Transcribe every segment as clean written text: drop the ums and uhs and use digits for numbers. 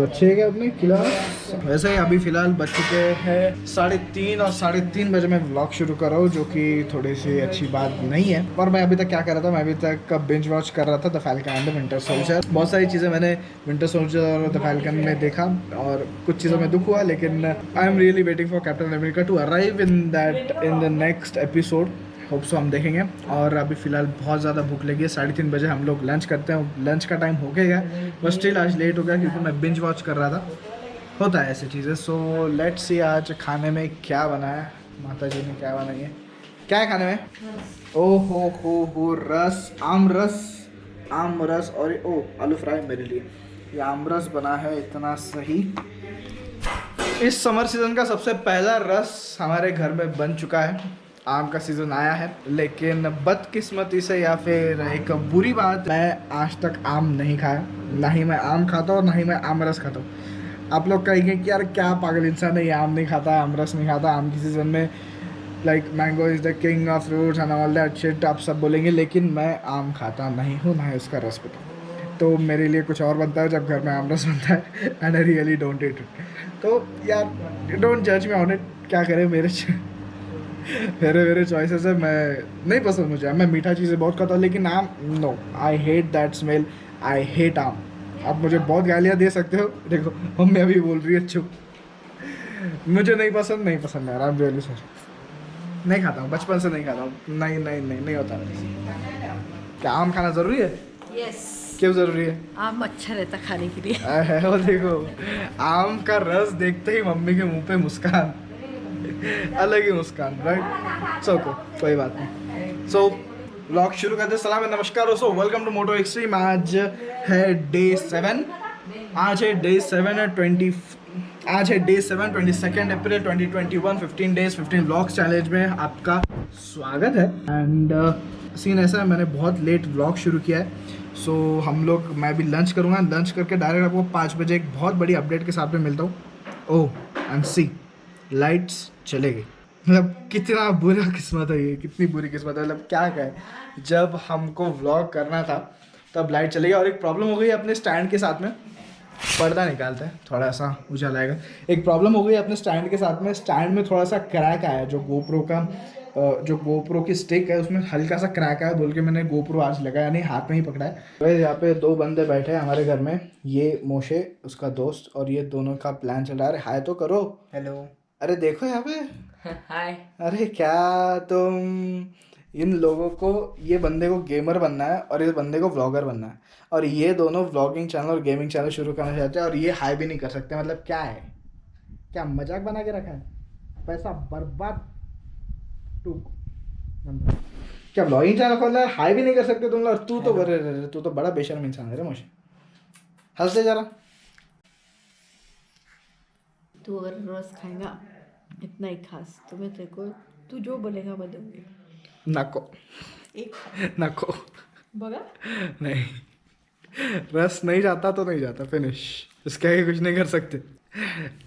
अच्छे है क्या अपने क्लास। वैसे ही अभी फ़िलहाल बज चुके हैं 3:30 और 3:30 बजे मैं व्लॉग शुरू कर रहा हूँ, जो कि थोड़ी सी अच्छी बात नहीं है। पर मैं अभी तक क्या कर रहा था, मैं अभी तक बिंज वॉच कर रहा था the Falcon and the Winter Soldier. बहुत सारी चीज़ें मैंने विंटर सोल्जर और द फैल्कन में देखा और कुछ चीज़ों में दुख हुआ, लेकिन I am really waiting for Captain America to arrive in the next episode. Hope so हम देखेंगे। और अभी फ़िलहाल बहुत ज़्यादा भूख लगी है। 3:30 बजे हम लोग लंच करते हैं, लंच का टाइम हो गया है, बस स्टिल आज लेट हो गया क्योंकि मैं बिंज वॉच कर रहा था। होता है ऐसी चीज़ें। सो लेट्स सी आज खाने में क्या बना है, माता जी ने क्या बनाई है। क्या है खाने में? ओ हो रस, आम रस और ओ आलू फ्राई मेरे लिए। ये आम रस बना है, इतना सही। इस समर सीज़न का सबसे पहला रस हमारे घर में बन चुका है। आम का सीज़न आया है, लेकिन बदकिस्मती से या फिर एक बुरी बात, मैं आज तक आम नहीं खाया। ना ही मैं आम खाता हूँ, ना ही मैं आम रस खाता हूँ। आप लोग कहेंगे कि यार क्या पागल इंसान है, ये आम नहीं खाता, आम रस नहीं खाता आम की सीज़न में, like mango is the king of fruits and all that shit, आप सब बोलेंगे। लेकिन मैं आम खाता नहीं हूँ, ना ही उसका रस पीता हूँ। तो मेरे लिए कुछ और बनता है जब घर में आम रस बनता है, and I really don't eat it. तो यार डोंट जज मी ऑन इट, क्या करें, मेरे चॉइसेस है। मैं नहीं पसंद मुझे, मैं मीठा चीज़ें बहुत खाता हूँ, लेकिन आम no, I hate that smell, I hate aam. आप मुझे बहुत गालियाँ दे सकते हो, देखो मम्मी अभी बोल रही है चुप। मुझे नहीं पसंद यार, आई एम रियली सॉरी। नहीं खाता हूँ, बचपन से नहीं खाता हूँ। नहीं होता मेरे। क्या आम खाना ज़रूरी है? यस, क्यों ज़रूरी है? आम अच्छा रहता खाने के लिए। है वो देखो, आम का रस देखते ही मम्मी के मुंह पे मुस्कान, अलग ही मुस्कान, राइट। सो कोई बात नहीं। सो व्लॉग शुरू करते, सलाम नमस्कार दोस्तों, वेलकम टू मोटो एक्सट्रीम। आज है डे 7, आज है डे 7 है 20, आज है डे 7 22 अप्रैल 2021। 15 डेज 15 व्लॉग्स चैलेंज में आपका स्वागत है। एंड सीन ऐसा है, मैंने बहुत लेट व्लॉग शुरू किया है। सो हम लोग, मैं भी लंच करूँगा, लंच करके डायरेक्ट आपको 5 बजे एक बहुत बड़ी अपडेट के साथ में मिलता हूँ। ओह एंड सी, लाइट्स चले गई। मतलब कितना बुरा किस्मत है ये, कितनी बुरी किस्मत है। मतलब क्या कहें, जब हमको व्लॉग करना था तब लाइट चली गई। और एक प्रॉब्लम हो गई अपने स्टैंड के साथ में, पर्दा निकालते हैं थोड़ा सा उजाला आएगा। एक प्रॉब्लम हो गई अपने स्टैंड के साथ में, स्टैंड में थोड़ा सा क्रैक आया। जो गोप्रो का जो गोप्रो की स्टिक है उसमें हल्का सा क्रैक आया, बोल के मैंने गोप्रो आज लगाया नहीं, हाथ में ही पकड़ा है। तो यहाँ पे 2 बंदे बैठे हैं हमारे घर में, ये मोशे उसका दोस्त, और ये दोनों का प्लान चल रहा है। अरे हाय तो करो। हेलो। अरे देखो यहाँ पे। हाय। अरे क्या तुम, इन लोगों को, ये बंदे को गेमर बनना है और इस बंदे को व्लॉगर बनना है, और ये दोनों व्लॉगिंग चैनल और गेमिंग चैनल शुरू करना चाहते हैं, और ये हाई भी नहीं कर सकते। मतलब क्या है, क्या मजाक बना के रखा है, पैसा बर्बाद टू। क्या व्लॉगिंग चैनल खोलना है, हाई भी नहीं कर सकते तुम लोग। तू तो बड़ा बेशर्म इंसान है रे मोशे, हंस दे जरा। तू अगर रस खाएगा इतना ही खास तो मैं तेरे को, तू जो बोलेगा मैं दूंगी। नको एक नको, बगा नहीं, रस नहीं जाता तो नहीं जाता, फिनिश, इसके आगे कुछ नहीं कर सकते।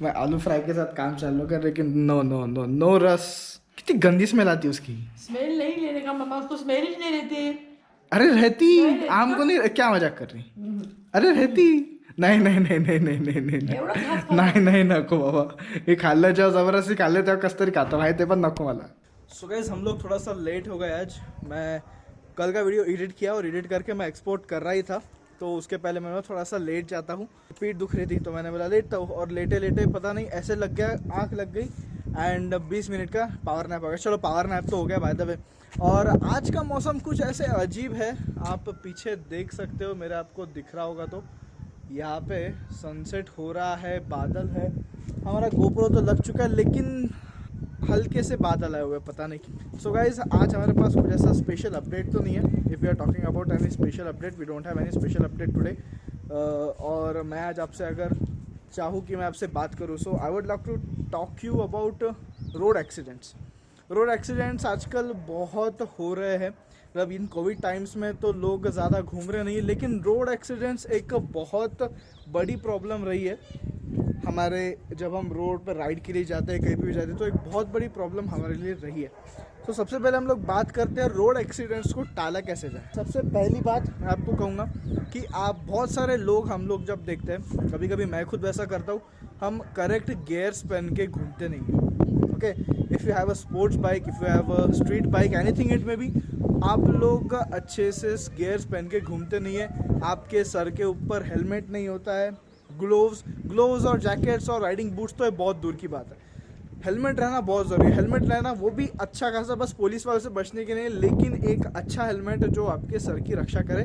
मैं आलू फ्राई के साथ काम चालू कर, लेकिन नो नो नो नो रस। कितनी गंदी स्मेल आती है उसकी। स्मेल नहीं लेने का, मम्मा उसको स्मेल ही नहीं रहती। अरे रहती, नहीं, आम को नहीं, क्या मजाक कर रही, अरे रहती। नाही एवढं खास नाही नाही नको बाबा, हे खाल्लं जेव्हा जबरदस्ती खाल्ले तेव्हा कसं तरी खाता भाई, ते पण नको मला। सो गाइस हम लोग थोड़ा सा लेट हो गए आज। मैं कल का वीडियो एडिट किया और एडिट करके मैं एक्सपोर्ट कर रहा ही था, तो उसके पहले मैं थोड़ा सा लेट जाता हूँ। पीठ दुख रही थी तो मैंने बोला लेटता हूँ, और लेटे लेटे पता नहीं ऐसे लग गया, आँख लग गई, एंड 20 मिनट का पावर नैप हो गया। चलो पावर नैप तो हो गया बाय द वे। और आज का मौसम कुछ ऐसे अजीब है, आप पीछे देख सकते हो, मेरे आपको दिख रहा होगा तो यहाँ पे सनसेट हो रहा है, बादल है। हमारा गोप्रो तो लग चुका है, लेकिन हल्के से बादल आए हुए, पता नहीं। सो गाइज आज हमारे पास कुछ ऐसा स्पेशल अपडेट तो नहीं है। If you are talking about any special update, we don't have any special update today. और मैं आज आपसे अगर चाहूँ कि मैं आपसे बात करूँ, so I would love to talk you about road accidents. Road accidents आजकल बहुत हो रहे हैं, मतलब इन कोविड टाइम्स में तो लोग ज़्यादा घूम रहे नहीं, लेकिन रोड एक्सीडेंट्स एक बहुत बड़ी प्रॉब्लम रही है हमारे। जब हम रोड पर राइड के लिए जाते हैं, कहीं भी जाते हैं, तो एक बहुत बड़ी प्रॉब्लम हमारे लिए रही है। तो सबसे पहले हम लोग बात करते हैं रोड एक्सीडेंट्स को टाला कैसे जाए। सबसे पहली बात मैं आपको कहूँगा कि आप बहुत सारे लोग हम लोग जब देखते हैं, कभी कभी मैं खुद वैसा करता हूँ, हम करेक्ट गियर्स पहन के घूमते नहीं हैं। Okay, if you have a sports bike, if you have a street bike, anything it में भी आप लोग अच्छे से गियर्स पहन के घूमते नहीं है। आपके सर के ऊपर हेलमेट नहीं होता है, ग्लोव्स और जैकेट्स और राइडिंग बूट्स तो ये बहुत दूर की बात है। हेलमेट रहना बहुत ज़रूरी है। हेलमेट रहना वो भी अच्छा खासा, बस पुलिस वालों से बचने के लिए, लेकिन एक अच्छा हेलमेट जो आपके सर की रक्षा करे।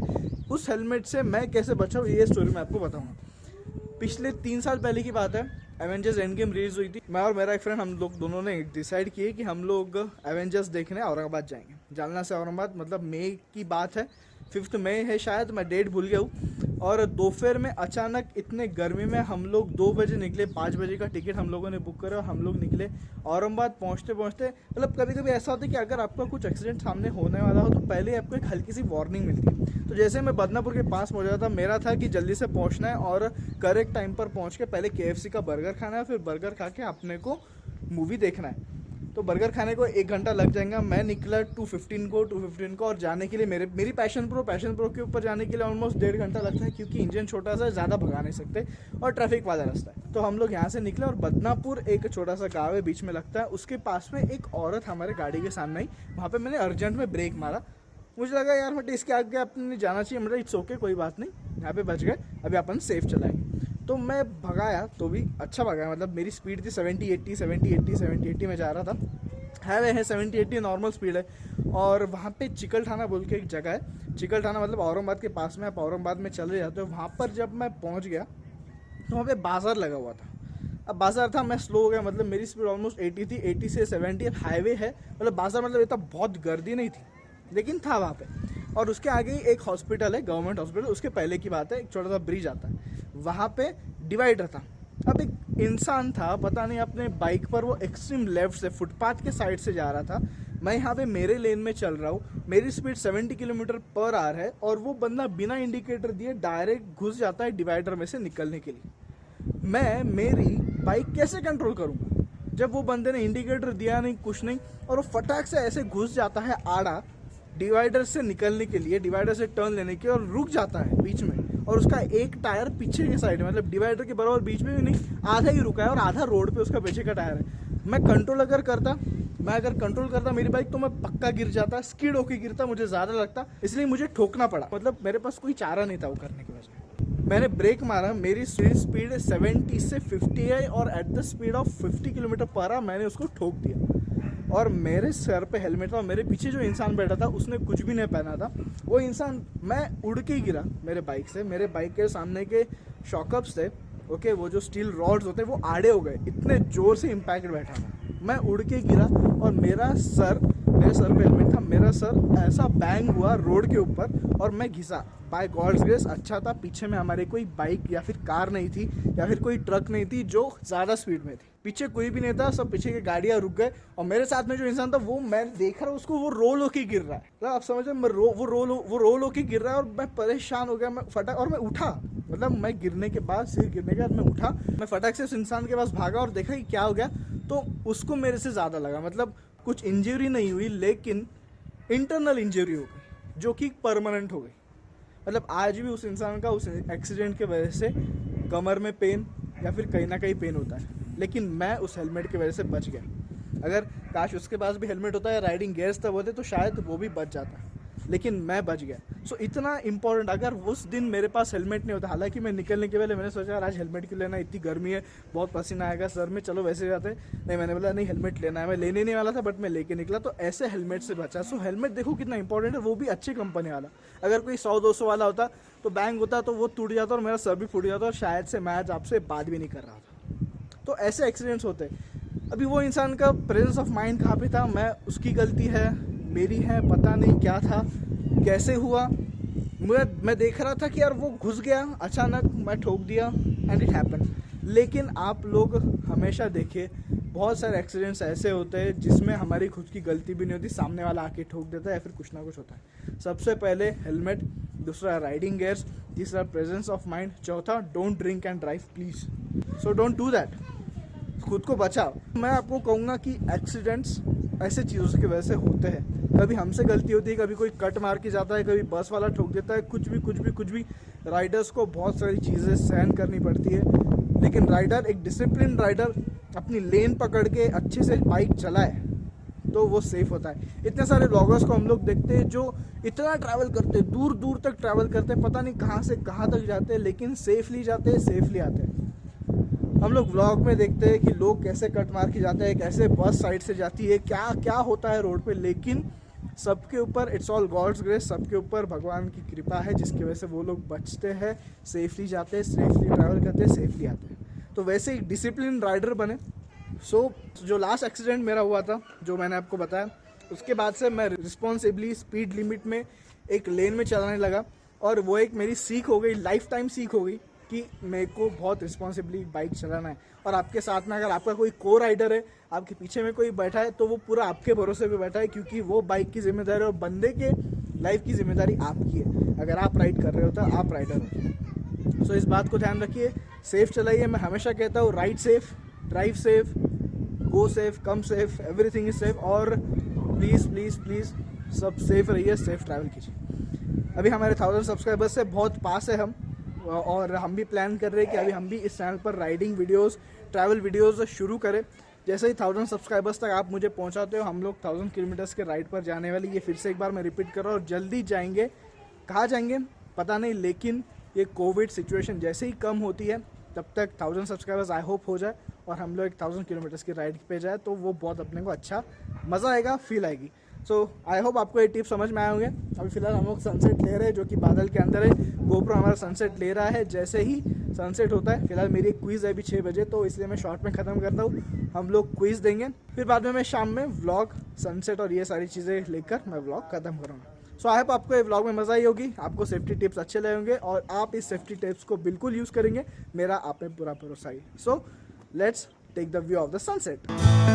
उस हेलमेट से मैं कैसे बचाऊँ ये स्टोरी मैं आपको बताऊँगा। पिछले 3 साल पहले की बात है, एवेंजर्स एंड गेम रिलीज हुई थी। मैं और मेरा एक फ्रेंड, हम लोग दोनों ने डिसाइड किए कि हम लोग एवेंजर्स देखने औरंगाबाद जाएंगे। जालना से औरंगाबाद, मतलब मई की बात है, 5 मई है शायद, मैं डेट भूल गया हूँ। और दोपहर में अचानक इतने गर्मी में हम लोग 2 बजे निकले, 5 बजे का टिकट हम लोगों ने बुक करा और हम लोग निकले। औरंगाबाद पहुँचते पहुँचते, मतलब कभी कभी ऐसा होता है कि अगर आपका कुछ एक्सीडेंट सामने होने वाला हो तो पहले आपको एक हल्की सी वार्निंग मिलती है। तो जैसे मैं बदनापुर के पास पहुँचा था, मेरा था कि जल्दी से पहुँचना है और करेक्ट टाइम पर पहुँच के पहले KFC का बर्गर खाना है, फिर बर्गर खा के अपने को मूवी देखना है। तो बर्गर खाने को 1 घंटा लग जाएगा। मैं निकला 2:15 को और जाने के लिए मेरी पैशन प्रो के ऊपर जाने के लिए ऑलमोस्ट 1.5 घंटा लगता है, क्योंकि इंजन छोटा सा है, ज़्यादा भगा नहीं सकते और ट्रैफिक वाला रास्ता है। तो हम लोग यहाँ से निकले और बदनापुर एक छोटा सा गाँव है, बीच में लगता है, उसके पास में एक औरत हमारे गाड़ी के सामने आई। वहाँ पर मैंने अर्जेंट में ब्रेक मारा, मुझे लगा यार बट इसके आगे अपने जाना चाहिए, मतलब इट्स ओके, कोई बात नहीं, यहाँ पे बच गए, अभी अपन सेफ चलाएंगे। तो मैं भगाया तो भी अच्छा भगाया, मतलब मेरी स्पीड थी 70-80 में जा रहा था। हाईवे है, 70-80 नॉर्मल स्पीड है। और वहाँ पे चिकलठाना बोल के एक जगह है, चिकलठाना मतलब औरंगाबाद के पास में, आप औरंगाबाद में चले जाते हो। वहाँ पर जब मैं पहुँच गया तो वहाँ पे बाज़ार लगा हुआ था। अब बाज़ार था, मैं स्लो हो गया, मतलब मेरी स्पीड ऑलमोस्ट 80 थी, 80 से 70। अब हाईवे है, मतलब बाज़ार, मतलब इतना बहुत गर्दी नहीं थी, लेकिन था वहाँ पे। और उसके आगे ही एक हॉस्पिटल है, गवर्नमेंट हॉस्पिटल, उसके पहले की बात है, एक छोटा सा ब्रिज आता है, वहाँ पे डिवाइडर था। अब एक इंसान था, पता नहीं अपने बाइक पर वो एक्सट्रीम लेफ्ट से फुटपाथ के साइड से जा रहा था। मैं यहाँ पे मेरे लेन में चल रहा हूँ, मेरी स्पीड 70 किलोमीटर पर आवर है, और वो बंदा बिना इंडिकेटर दिए डायरेक्ट घुस जाता है डिवाइडर में से निकलने के लिए। मैं मेरी बाइक कैसे कंट्रोल करूँगा जब वो बंदे ने इंडिकेटर दिया नहीं, कुछ नहीं, और वो फटाक से ऐसे घुस जाता है आड़ा डिवाइडर से निकलने के लिए, डिवाइडर से टर्न लेने के, और रुक जाता है बीच में। और उसका एक टायर पीछे के साइड में, मतलब डिवाइडर के बराबर बीच में भी नहीं, आधा ही रुका है और आधा रोड पे उसका पीछे का टायर है। मैं अगर कंट्रोल करता मेरी बाइक, तो मैं पक्का गिर जाता, स्किड होके गिरता, मुझे ज़्यादा लगता, इसलिए मुझे ठोकना पड़ा। मतलब मेरे पास कोई चारा नहीं था वो करने की वजह। मैंने ब्रेक मारा, मेरी स्पीड 70 से 50 है, और at the speed of 50 kilometre per hour मैंने उसको ठोक दिया। और मेरे सर पे हेलमेट था, और मेरे पीछे जो इंसान बैठा था उसने कुछ भी नहीं पहना था। वो इंसान, मैं उड़ के गिरा मेरे बाइक से, मेरे बाइक के सामने के शॉकअप्स थे, ओके, वो जो स्टील रॉड्स होते हैं वो आड़े हो गए, इतने जोर से इम्पैक्ट बैठा था। मैं उड़ के गिरा और मेरे सर पे हेलमेट था, मेरा सर ऐसा बैंग हुआ रोड के ऊपर और मैं घिसा। बाय गॉड्स ग्रेस अच्छा था, पीछे में हमारे कोई बाइक या फिर कार नहीं थी, या फिर कोई ट्रक नहीं थी जो ज़्यादा स्पीड में थी। पीछे कोई भी नहीं था, सब पीछे की गाड़ियाँ रुक गए। और मेरे साथ में जो इंसान था, वो मैं देख रहा हूँ उसको, वो रोल होके गिर रहा है, मतलब आप समझ रहे, वो रोल होके गिर रहा है, और मैं परेशान हो गया। मैं फटाक, और मैं उठा, मतलब मैं गिरने के बाद, सिर गिरने के बाद मैं उठा, मैं फटाक से उस इंसान के पास भागा और देखा कि क्या हो गया। तो उसको मेरे से ज़्यादा लगा, मतलब कुछ इंजरी नहीं हुई, लेकिन इंटरनल इंजरी हो गई, जो कि परमानेंट हो गई। मतलब आज भी उस इंसान का उस एक्सीडेंट के वजह से कमर में पेन या फिर कहीं ना कहीं पेन होता है, लेकिन मैं उस हेलमेट की वजह से बच गया। अगर काश उसके पास भी हेलमेट होता या राइडिंग गियर्स तब होते तो शायद वो भी बच जाता, लेकिन मैं बच गया। सो इतना इंपॉर्टेंट, अगर उस दिन मेरे पास हेलमेट नहीं होता, हालांकि मैं निकलने के पहले मैंने सोचा यार आज हेलमेट क्यों लेना, इतनी गर्मी है, बहुत पसीना आएगा सर में, चलो वैसे जाते नहीं, मैंने बोला नहीं हेलमेट लेना है। मैं लेने नहीं वाला था, बट मैं लेके निकला, तो ऐसे हेलमेट से बचा। सो हेलमेट देखो कितना इंपॉर्टेंट है, वो भी अच्छी कंपनी वाला। अगर कोई 100-200 वाला होता तो बैंग होता तो वो टूट जाता और मेरा सर भी फूट जाता, और शायद से मैं आज आपसे बात भी नहीं कर रहा था। तो ऐसे एक्सीडेंट्स होते हैं। अभी वो इंसान का प्रेजेंस ऑफ माइंड कहाँ पे था, मैं उसकी गलती है, मेरी है, पता नहीं क्या था, कैसे हुआ। मैं देख रहा था कि यार वो घुस गया, अचानक मैं ठोक दिया, एंड इट हैपन। लेकिन आप लोग हमेशा देखिए, बहुत सारे एक्सीडेंट्स ऐसे होते हैं जिसमें हमारी खुद की गलती भी नहीं होती, सामने वाला आके ठोक देता है या फिर कुछ ना कुछ होता है। सबसे पहले हेलमेट, दूसरा राइडिंग गियर्स, तीसरा प्रेजेंस ऑफ माइंड, चौथा don't drink and drive please. So don't do that, खुद को बचाओ। मैं आपको कहूँगा कि एक्सीडेंट्स ऐसे चीज़ों की वजह से होते हैं। कभी हमसे गलती होती है, कभी कोई कट मार के जाता है, कभी बस वाला ठोक देता है, कुछ भी राइडर्स को बहुत सारी चीज़ें सहन करनी पड़ती है। लेकिन राइडर, एक डिसिप्लिन राइडर अपनी लेन पकड़ के अच्छे से बाइक चलाए तो वो सेफ होता है। इतने सारे ब्लॉगर्स को हम लोग देखते हैं जो इतना ट्रैवल करते हैं, दूर दूर तक ट्रैवल करते हैं, पता नहीं कहाँ से कहाँ तक जाते हैं, लेकिन सेफली जाते हैं, सेफली आते हैं। हम लोग व्लॉग में देखते हैं कि लोग कैसे कट मार के जाते हैं, कैसे बस साइड से जाती है, क्या क्या होता है रोड पे, लेकिन सबके ऊपर इट्स ऑल गॉड्स ग्रेस, सबके ऊपर भगवान की कृपा है जिसकी वजह से वो लोग बचते हैं, सेफली जाते हैं, सेफली ट्रैवल करते हैं, सेफली आते हैं। तो वैसे एक डिसिप्लिन राइडर बने। जो लास्ट एक्सीडेंट मेरा हुआ था, जो मैंने आपको बताया, उसके बाद से मैं रिस्पॉन्सिबली स्पीड लिमिट में एक लेन में चलाने लगा, और वो एक मेरी सीख हो गई, लाइफ टाइम सीख हो गई कि मेरे को बहुत रिस्पॉन्सिबली बाइक चलाना है। और आपके साथ में अगर आपका कोई को राइडर है, आपके पीछे में कोई बैठा है, तो वो पूरा आपके भरोसे पे बैठा है, क्योंकि वो बाइक की जिम्मेदारी और बंदे के लाइफ की जिम्मेदारी आपकी है। अगर आप राइड कर रहे हो तो आप राइडर हो। सो इस बात को ध्यान रखिए, सेफ चलाइए। मैं हमेशा कहता हूँ ride safe, drive safe, go safe, come safe, everything is safe. और प्लीज़ प्लीज़ प्लीज़ सब सेफ रहिए, सेफ ट्रैवल कीजिए। अभी हमारे 1000 सब्सक्राइबर्स से बहुत पास है हम, और हम भी प्लान कर रहे हैं कि अभी हम भी इस चैनल पर राइडिंग वीडियोस, ट्रैवल वीडियोस शुरू करें। जैसे ही 1000 सब्सक्राइबर्स तक आप मुझे पहुंचाते हो, हम लोग 1000 किलोमीटर्स के राइड पर जाने वाली। ये फिर से एक बार मैं रिपीट कर रहा हूँ, और जल्दी जाएंगे। कहाँ जाएंगे पता नहीं, लेकिन ये कोविड सिचुएशन जैसे ही कम होती है, तब तक 1000 सब्सक्राइबर्स आई होप हो जाए और हम लोग 1000 किलोमीटर्स की राइड पे जाए, तो वो बहुत अपने को अच्छा मज़ा आएगा, फील आएगी। सो आई होप आपको ये टिप समझ में आए होंगे। अभी फिलहाल हम लोग सनसेट ले रहे हैं, जो कि बादल के अंदर है। गोप्रो हमारा सनसेट ले रहा है। जैसे ही सनसेट होता है, फिलहाल मेरी एक क्विज़ है अभी 6 बजे, तो इसलिए मैं शॉर्ट में ख़त्म करता हूँ। हम लोग क्विज़ देंगे, फिर बाद में मैं शाम में व्लॉग, सनसेट और ये सारी चीज़ें लेकर मैं व्लॉग ख़त्म करूँगा। सो आई होप आपको ये व्लॉग में मज़ा आई होगी, आपको सेफ्टी टिप्स अच्छे लगे होंगे, और आप इस सेफ्टी टिप्स को बिल्कुल यूज़ करेंगे, मेरा आप में पूरा भरोसा है। So let's take the view of the sunset.